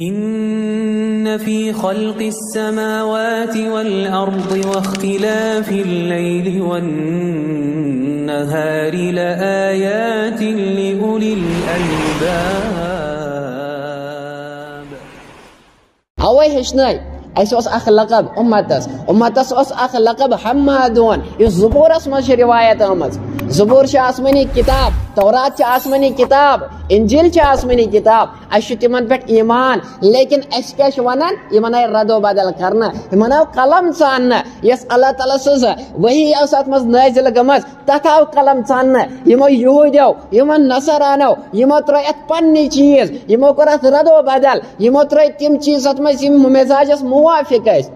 إن في خلق السماوات والأرض واختلاف الليل والنهار لآيات لأولي الألباب. أوي هشناي أيسوس أخ لقب أمتس أس أخ لقب حمادون يزبور اسمه رواية أمز زبور آسمانی کتاب تورات آسمانی کتاب انجیل آسمانی کتاب اس تمن پہ ایمان لیکن اس کیا ونان یہ ردو بدل کرنا یہ قلم ژاننا یس اللہ تعالیٰ سز وہی اس ات مز نازل گمز تتھ آو قلم ژاننا یمو یہودیو یمن نصرانو یمو تر ات پنی چیز یمو کر ات ردو بدل یمو تر تم چیز ات مز یم مزاجس موافق اس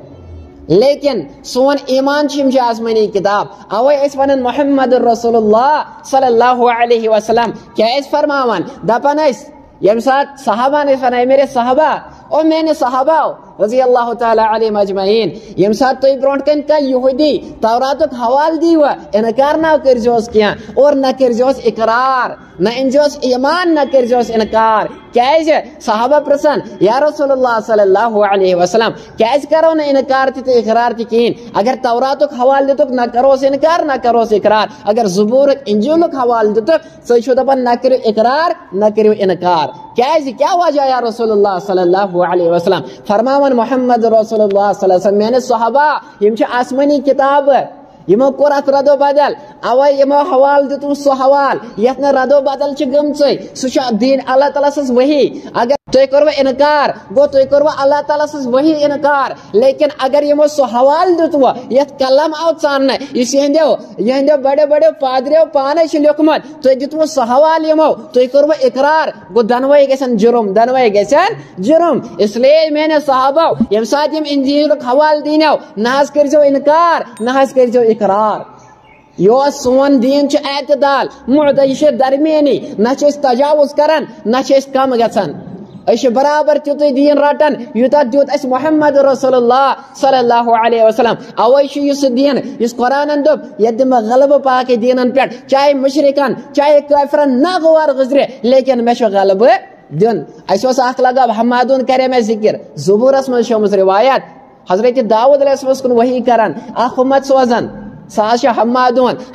لیکن سون ایمان چھ آسمانی کتاب اوے اس ونن محمد رسول اللہ صلی اللہ علیہ وسلم کیا اس فرماوان دپن اس یم سات صحابہ نے فرمایا میرے صحابہ اور میں نے صحابہ رضی اللہ تعالی علیہم اجمعین یم سات تو برونٹ کن کا یہودی توراتک حوال دی و انکار نہ کرجوس کیا اور نہ کرجوس اقرار نہ انجوس ایمان نہ کرجوس انکار کیاز صحابہ پرسن یا رسول اللہ صلی اللہ علیہ وسلم کیاز کرو نہ انکار تی اقرار تی کین اگر توراتک حوال دتک نہ کروس انکار نہ کروس اقرار اگر زبور انجیلک حوال دتک سو شو دپن نہ کرو اقرار نہ کرو انکار کیاز کیا وجہ یا رسول اللہ صلی اللہ علیہ وسلم فرماون محمد رسول اللہ صلی اللہ علیہ وسلم میانے صحابہ یم چھ آسمانی کتاب یمو کور ات ردو بدل اوے یمو حوال دتو سو حوال یت نہ ردو بدل چھ گمچے سو چھ دین اللہ تعالی سس وہی اگر توy کرو انکار گو توy کرو اللہ تعالی سس وہی انکار لیکن اگر یمو سو حوال دتو یت کلام او ژاننا اس یہندو بڑے بڑے پادریو پانے چھ لیکمت توy دتو سو حوال یمو توy کرو اقرار گو دنوے گسن جرم اس لیے میں نے صحابہ یم ساتھ یم انجیل حوال دینو نہ حس کرجو انکار نہ حس کرجو اقرار یہ سون دین چھ اعتدال معتدل درمیانی نہ چھ تجاوز کرن نہ چھ کم گژھان اس برابر تیوتے دین رٹن یوتا دیوت اس محمد رسول اللہ صلی اللہ علیہ وسلم اوے چھ اس دین اس قرآن دب یدم غلب پاک دینن پہ چاہے مشرکان چاہے کافرن نہ غوار گزرے لیکن میں چھ غلب دین اس اخ لگا حمادون کرے میں ذکر زبور اسمن شمس روایت حضرت داؤد علیہ السلام کو وحی کرن اخ امت سوزن ساش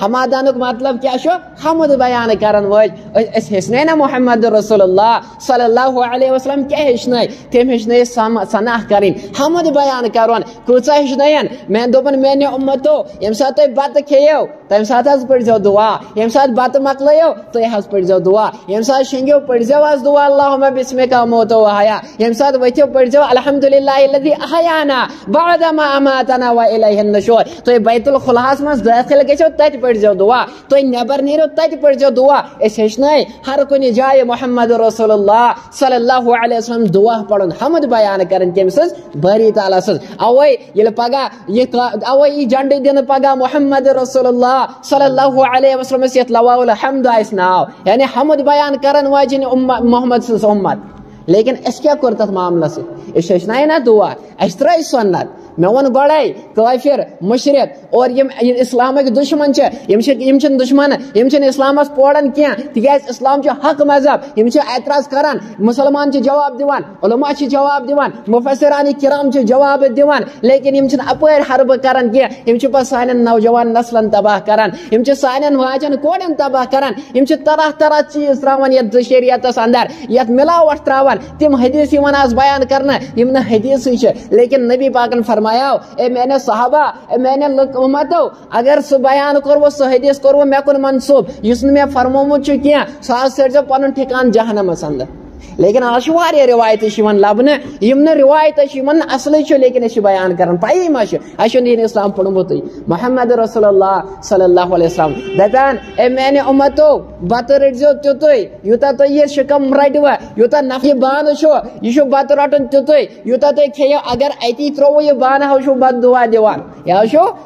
حمادانک مطلب کیا شو حمد بیان کرن وج اس حسنین محمد رسول اللہ صلی اللہ علیہ وسلم کیا ہشنائی تم ہشنائی سناح کریں حمد بیان کرون کوچا ہشنائین میں دوپن میں نے امتو یم ساتھ بات کھیو تم ساتھ حض پڑھ جو دعا یم ساتھ بات مکلیو تو حض پڑھ جو دعا یم ساتھ شنگیو پڑھ جو از دعا اللہم بسمک موت و حیا یم ساتھ ویتیو پڑھ جو الحمدللہ الذی احیانا بعد ما اماتنا و الیہ النشور تو بیت الخلاص مز داخل گژھو تت پڑھ جو دعا تو نبر نیرو تت پڑھ جو دعا اس ہشنائی ہر کن جائے محمد رسول اللہ صلی اللہ علیہ وسلم دعا پڑھن حمد بیان کرن تم سز باری تعالی سز اوے یل پگا یہ اوے یہ جنڈ دن پگا محمد رسول اللہ صلی اللہ علیہ وسلم سیت لواء الحمد اس ناو یعنی حمد بیان کرن واجن محمد سز امت لیکن اس کیا کرتا معاملہ سے اس ہشنائی نہ دعا اس طرح سنت میں ون بڑے کافر مشرک اور یم اسلامک دشمن یم دشمن یم اسلامس پورن کی تیز اسلام حق مذہب یم اعتراض کران مسلمان جواب دیوان علماء جواب دیوان مفسران کرام جواب دیوان لیکن یم اپر حرب کران کی یم پہ سان نوجوان نسلن تباہ کران یم سان واجن کوڑن تباہ کران یم طرح طرح چیز تراون یت شریعتس اندر یت ملاوٹ تراون تم حدیث یوان آز بیان کرنا یم نہ حدیث لیکن نبی پاکن فرمایا اے میں نے صحابہ اے میں نے امتو اگر سو بیان کرو سو حدیث کرو میں کن منصوب یس میں فرمومت کی سو سڑ پن ٹھکان جہنم اندر لیکن آج واریاہ روایت لبن یم روایت اصل لیکن اس بیان کرن پائی ما دین اسلام پڑھمت محمد رسول اللہ صلی اللہ علیہ وسلم دپان اے میں نے امتو بت رٹزو تیوتے یوتا تھی یہ شکم رٹو یوتا نفع بان یہ بت رٹن تیوتے یوتا تھی کھیو اگر اتی ترو یہ بان ہو بد دعا دیوان یا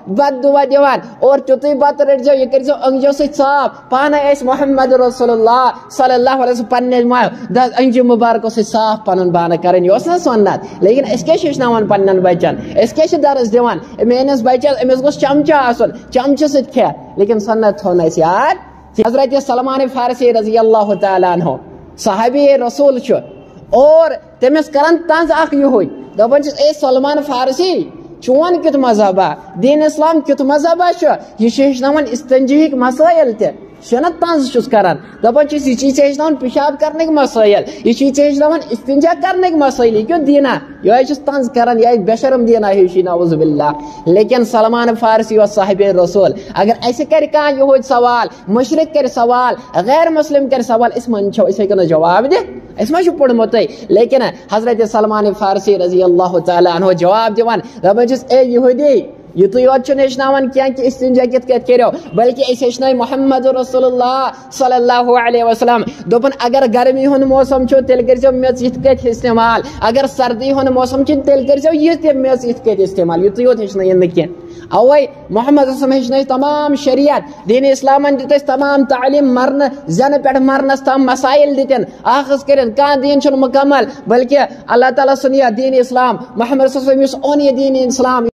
بد دعا دیوان اور تیوتے بت رٹزو یہ کرزو انگجو سے صاف پانا اس محمد رسول اللہ صلی اللہ علیہ وسلم پنہ انجو مبارکوں سے صاف پنن بانہ کرن یہ سنت لیکن اس کے ششناون پنن بچن اس کے درس دیوان میانس بچس امس گوس چمچہ آسن چمچہ ست کھے لیکن سنت تھو نس یاد حضرت سلمان فارسی رضی اللہ تعالی عنہ صحابی رسول اور تمس کران تنز اخ یہوی دپان چھس اے سلمان فارسی چون کیت مذہب دین اسلام کیت مذہب یہ ہیچناون استنجیک مسائل تہ شنت تنز چھس کران دپان چھس یہ ہیچناون پیشاب کرنے مسائل یہ ہیچناون استنجا کرنے مسائل یہ کیوں دینا یہ چھس تنز کران یہ بے شرم دینا ہیچی نعوذ باللہ لیکن سلمان فارسی و صاحب رسول اگر ایسے کر کان یہ سوال مشرک کر سوال غیر مسلم کر سوال اس منچو اسے کنا جواب دے اس میں پڑھمت لیکن حضرت سلمان فارسی رضی اللہ تعالی عنہ جواب دیوان دپان چھس اے یہودی یہ تو یوت ہیچناون کی استنجا کت کت کرو بلکہ اس ہیچن محمد رسول اللہ صلی اللہ علیہ وسلم دپن اگر گرمی ہند موسم چھو تیل کرزو میچ یت کت استعمال اگر سردی ہند موسم چھ تیل کرزو یہ تہ میچ یت کت استعمال یہ تو یوت ہیچن کی اوے محمد رسول ہیچن تمام شریعت دین اسلام دت تمام تعلیم مرن زن پہ مرنس تام مسائل دتن آخذ کرن کان دین چھ مکمل بلکہ اللہ تعالی سن یہ دین اسلام محمد رسول اون یہ دین اسلام